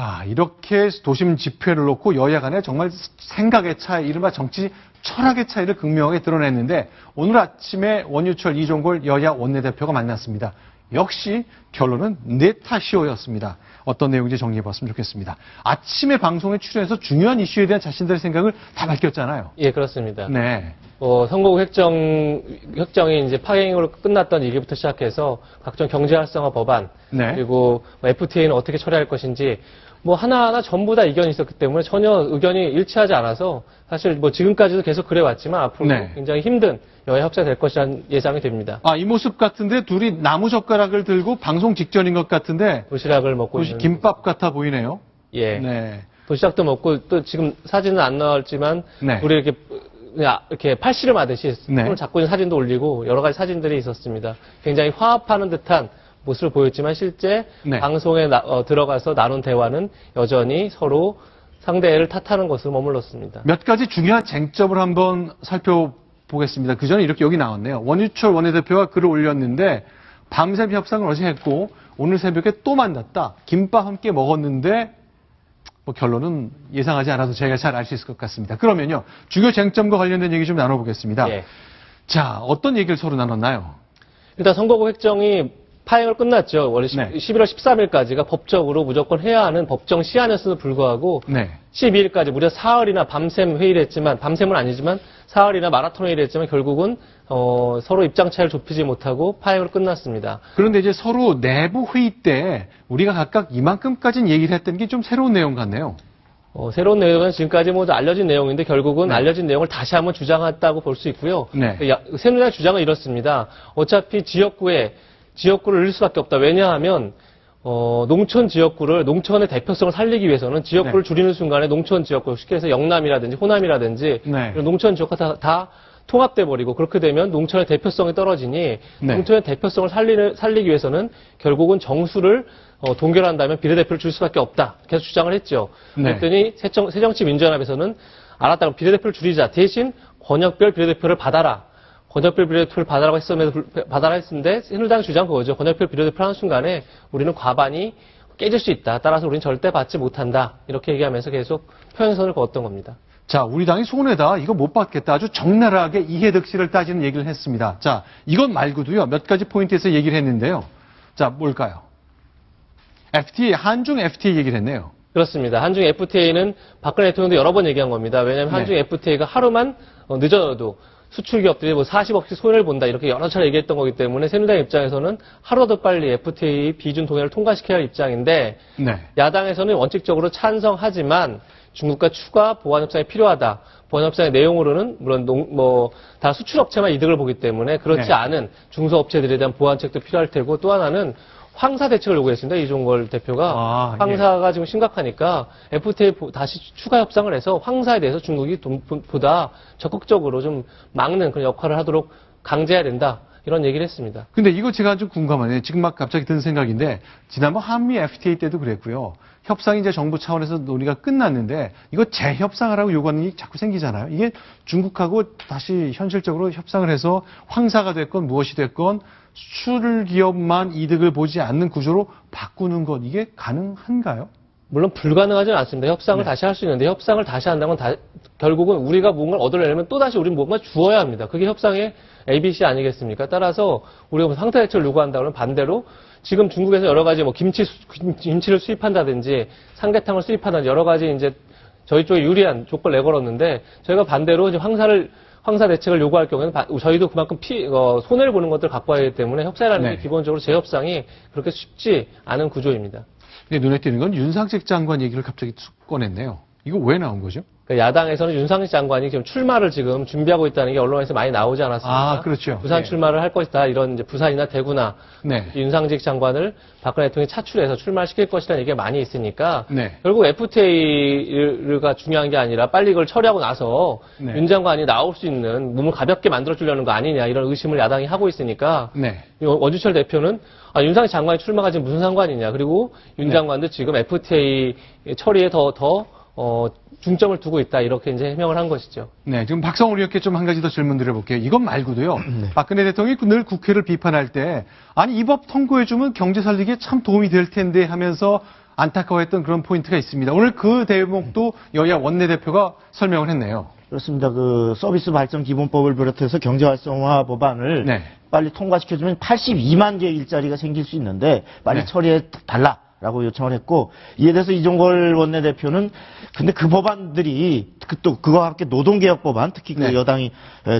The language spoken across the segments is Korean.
자, 이렇게 도심 집회를 놓고 여야 간에 정말 생각의 차이, 이른바 정치 철학의 차이를 극명하게 드러냈는데 오늘 아침에 원유철 이종걸 여야 원내대표가 만났습니다. 역시 결론은 내 탓이오였습니다. 어떤 내용인지 정리해봤으면 좋겠습니다. 아침에 방송에 출연해서 중요한 이슈에 대한 자신들의 생각을 다 밝혔잖아요. 예, 그렇습니다. 네. 선거구 획정이 이제 파행으로 끝났던 얘기부터 시작해서 각종 경제 활성화 법안, 네. 그리고 FTA는 어떻게 처리할 것인지 하나하나 전부 다 의견이 있었기 때문에 전혀 의견이 일치하지 않아서 사실 지금까지도 계속 그래왔지만 앞으로 네. 굉장히 힘든 여야 협상이 될 것이라는 예상이 됩니다. 이 모습 같은데 둘이 나무젓가락을 들고 방송 직전인 것 같은데 도시락을 먹고 있는 김밥 같아 보이네요. 예. 네. 도시락도 먹고 또 지금 사진은 안 나왔지만 네. 우리 이렇게 팔씨름 하듯이 네. 손을 잡고 있는 사진도 올리고 여러 가지 사진들이 있었습니다. 굉장히 화합하는 듯한 모습을 보였지만 실제 네. 방송에 들어가서 나눈 대화는 여전히 서로 상대를 탓하는 것으로 머물렀습니다. 몇 가지 중요한 쟁점을 한번 살펴보겠습니다. 그 전에 이렇게 여기 나왔네요. 원유철 원내대표가 글을 올렸는데 밤샘 협상을 어제 했고 오늘 새벽에 또 만났다. 김밥 함께 먹었는데 결론은 예상하지 않아도 저희가 잘 알 수 있을 것 같습니다. 그러면요. 주요 쟁점과 관련된 얘기 좀 나눠보겠습니다. 예. 자, 어떤 얘기를 서로 나눴나요? 일단 선거구 획정이 파행을 끝났죠. 원래 네. 11월 13일까지가 법적으로 무조건 해야 하는 법정 시한이었음에도 불구하고 네. 12일까지 무려 사흘이나 밤샘 회의를 했지만 밤샘은 아니지만 사흘이나 마라톤 회의를 했지만 결국은 서로 입장 차이를 좁히지 못하고 파행으로 끝났습니다. 그런데 이제 서로 내부 회의 때 우리가 각각 이만큼까지는 얘기를 했던 게 좀 새로운 내용 같네요. 새로운 내용은 지금까지 모두 알려진 내용인데 결국은 네. 알려진 내용을 다시 한번 주장했다고 볼 수 있고요. 네. 새누리당 주장은 이렇습니다. 어차피 지역구를 늘릴 수밖에 없다. 왜냐하면 농촌 지역구를 농촌의 대표성을 살리기 위해서는 지역구를 네. 줄이는 순간에 농촌 지역구, 쉽게 해서 영남이라든지 호남이라든지 네. 이런 농촌 지역구가 다 통합돼 버리고 그렇게 되면 농촌의 대표성이 떨어지니 네. 농촌의 대표성을 살리기 위해서는 결국은 정수를 동결한다면 비례대표를 줄 수밖에 없다. 계속 주장을 했죠. 네. 그랬더니 새정치민주연합에서는 알았다. 그럼 비례대표를 줄이자. 대신 권역별 비례대표를 받아라. 권역별 비례대표를 받아라 했는데 새누리당 주장 그거죠. 권역별 비례대표를 하는 순간에 우리는 과반이 깨질 수 있다. 따라서 우리는 절대 받지 못한다. 이렇게 얘기하면서 계속 표현선을 그었던 겁니다. 자, 우리 당이 손해다. 이거 못 받겠다. 아주 적나라하게 이해득실을 따지는 얘기를 했습니다. 자, 이것 말고도요. 몇 가지 포인트에서 얘기를 했는데요. 자, 뭘까요? FTA, 한중 FTA 얘기를 했네요. 그렇습니다. 한중 FTA는 박근혜 대통령도 여러 번 얘기한 겁니다. 왜냐하면 한중 FTA가 하루만 늦어도 수출 기업들이 40억씩 손해를 본다 이렇게 여러 차례 얘기했던 거기 때문에 새누리당 입장에서는 하루라도 빨리 FTA 비준 동의를 통과시켜야 할 입장인데 네. 야당에서는 원칙적으로 찬성하지만 중국과 추가 보완 협상이 필요하다. 보완 협상의 내용으로는 물론 다 수출업체만 이득을 보기 때문에 그렇지 네. 않은 중소업체들에 대한 보완책도 필요할 테고 또 하나는 황사 대책을 요구했습니다. 이종걸 대표가. 황사가 지금 심각하니까 FTA 다시 추가 협상을 해서 황사에 대해서 중국이 보다 적극적으로 좀 막는 그런 역할을 하도록 강제해야 된다. 이런 얘기를 했습니다. 근데 이거 제가 좀 궁금하네요. 지금 막 갑자기 든 생각인데 지난번 한미 FTA 때도 그랬고요. 협상이 이제 정부 차원에서 논의가 끝났는데 이거 재협상하라고 요구하는 게 자꾸 생기잖아요. 이게 중국하고 다시 현실적으로 협상을 해서 황사가 됐건 무엇이 됐건 수출 기업만 이득을 보지 않는 구조로 바꾸는 것 이게 가능한가요? 물론 불가능하지는 않습니다. 협상을 네. 다시 할 수 있는데 협상을 다시 한다면 결국은 우리가 뭔가를 얻으려면 또다시 우리는 뭔가 주어야 합니다. 그게 협상의 ABC 아니겠습니까? 따라서 우리가 상태 대책을 요구한다면 반대로 지금 중국에서 여러 가지 김치를 수입한다든지 삼계탕을 수입한다든지 여러 가지 이제 저희 쪽에 유리한 조건을 내걸었는데 저희가 반대로 이제 황사 대책을 요구할 경우에는 저희도 그만큼 손해를 보는 것들을 갖고 와야 하기 때문에 협상이라는 네. 게 기본적으로 재협상이 그렇게 쉽지 않은 구조입니다. 근데 눈에 띄는 건 윤상식 장관 얘기를 갑자기 툭 꺼냈네요. 이거 왜 나온 거죠? 야당에서는 윤상식 장관이 지금 출마를 지금 준비하고 있다는 게 언론에서 많이 나오지 않았습니까? 아, 그렇죠. 부산 네. 출마를 할 것이다. 이런 이제 부산이나 대구나 네. 윤상식 장관을 박근혜 대통령이 차출해서 출마시킬 것이라는 얘기가 많이 있으니까 네. 결국 FTA가 중요한 게 아니라 빨리 이걸 처리하고 나서 네. 윤 장관이 나올 수 있는 몸을 가볍게 만들어주려는 거 아니냐 이런 의심을 야당이 하고 있으니까 네. 원주철 대표는 윤상식 장관이 출마가 지금 무슨 상관이냐. 그리고 윤 네. 장관도 지금 FTA 처리에 더 중점을 두고 있다. 이렇게 이제 해명을 한 것이죠. 네, 지금 박성훈 의원께 좀 한 가지 더 질문 드려볼게요. 이것 말고도요. 박근혜 대통령이 늘 국회를 비판할 때 아니 이 법 통과해주면 경제 살리기에 참 도움이 될 텐데 하면서 안타까워했던 그런 포인트가 있습니다. 오늘 그 대목도 여야 원내대표가 설명을 했네요. 그렇습니다. 그 서비스 발전 기본법을 비롯해서 경제 활성화 법안을 네. 빨리 통과시켜주면 82만 개의 일자리가 생길 수 있는데 빨리 네. 처리해 달라라고 요청을 했고, 이에 대해서 이종걸 원내대표는 근데 그 법안들이 또 그와 함께 노동개혁 법안, 특히 그 네. 여당이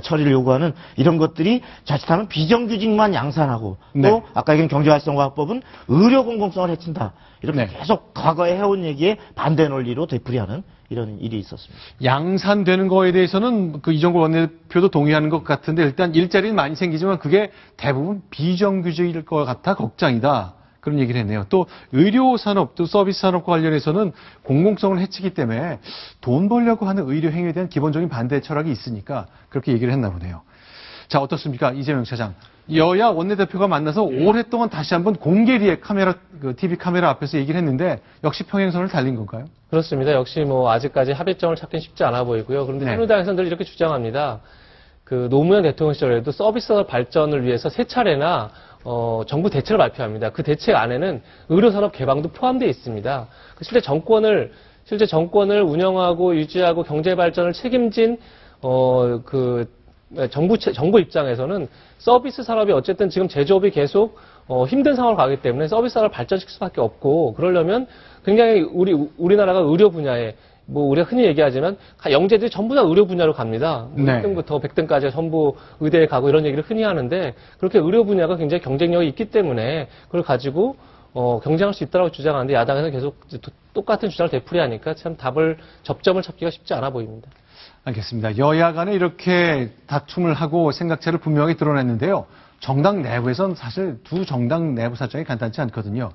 처리를 요구하는 이런 것들이 자칫하면 비정규직만 양산하고 네. 또 아까 얘기한 경제활성화법은 의료 공공성을 해친다. 이렇게 네. 계속 과거에 해온 얘기에 반대 논리로 되풀이하는 이런 일이 있었습니다. 양산되는 거에 대해서는 그 이종걸 원내대표도 동의하는 것 같은데 일단 일자리는 많이 생기지만 그게 대부분 비정규직일 것 같아 걱정이다. 그런 얘기를 했네요. 또 의료산업, 또 서비스산업과 관련해서는 공공성을 해치기 때문에 돈 벌려고 하는 의료 행위에 대한 기본적인 반대 철학이 있으니까 그렇게 얘기를 했나 보네요. 자, 어떻습니까? 이재명 차장. 여야 원내대표가 만나서 오랫동안 다시 한번 공개리에 카메라, 그 TV 카메라 앞에서 얘기를 했는데 역시 평행선을 달린 건가요? 그렇습니다. 역시 뭐 아직까지 합의점을 찾긴 쉽지 않아 보이고요. 그런데 네. 새누리당에서는 늘 이렇게 주장합니다. 그 노무현 대통령 시절에도 서비스 발전을 위해서 세 차례나 정부 대책을 발표합니다. 그 대책 안에는 의료산업 개방도 포함되어 있습니다. 실제 정권을 운영하고 유지하고 경제 발전을 책임진 정부 입장에서는 서비스 산업이 어쨌든 지금 제조업이 계속 힘든 상황을 가기 때문에 서비스 산업을 발전시킬 수밖에 없고, 그러려면 굉장히 우리나라가 의료 분야에 뭐 우리가 흔히 얘기하지만 영재들이 전부 다 의료 분야로 갑니다. 네. 1등부터 100등까지 전부 의대에 가고 이런 얘기를 흔히 하는데, 그렇게 의료 분야가 굉장히 경쟁력이 있기 때문에 그걸 가지고 경쟁할 수 있다고 주장하는데 야당에서 계속 똑같은 주장을 되풀이하니까 참 접점을 찾기가 쉽지 않아 보입니다. 알겠습니다. 여야 간에 이렇게 다툼을 하고 생각차를 분명히 드러냈는데요. 정당 내부에선 사실 두 정당 내부 사정이 간단치 않거든요.